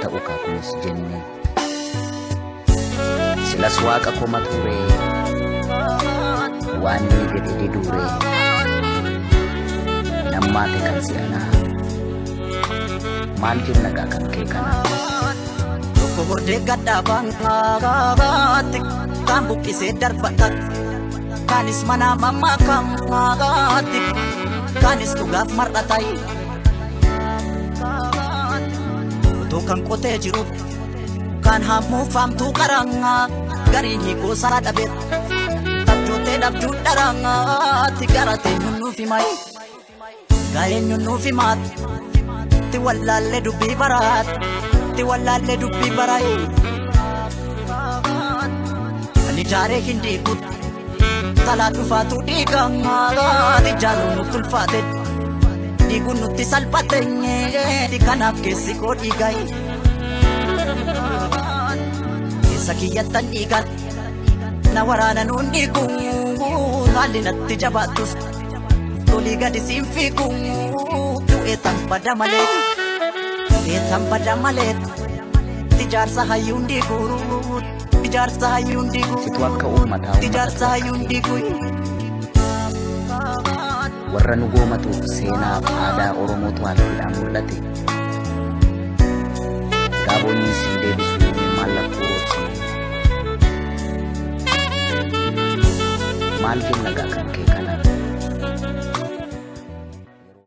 ta'u kunis jenne silas waaqa koma ture waan ni gadi didure nammaate kan si'ana maal jenna kan kee kana tokko bordee gadhaabaan qabaatti kan buqqisee darbata kanis mana mammaa kan qabaatti kanis dhugaaf mar'atai utuu kan qotee jiru kan hammuufamtuu qarangaa gariin hiikoo sana dhabeet tabjootee dhabduu dharangaatti garatee nyunnuuf himai gaa'ee nyunnuuf himaat ti wallaallee dubbii baraat ti wallaallee dubbii barai ani jaaree hin diikut talaa dhufaatu dhiigangaa ti jaaluun nutti ulfaate dhiiguun nutti salphateenye kanaaf keessi koo dhiigai keessa kiyyattan dhiigan na waraana nuun dhiigu haalli natti jabaattus tolii gadi siin fiigu du'eetan bada malee du'eetan bada malee tijaarsa hayyuun dhiigu tijaarsa hayyuun dhiigu situ akka uummataa tijaarsa hayyuun dhiigu warra nu goomatuuf seenaaf aadaa Oromootu haalfiidhaan mul'ate Gaaboonni siin deebisuu mallattoo roobsine maal jenna kan kee kana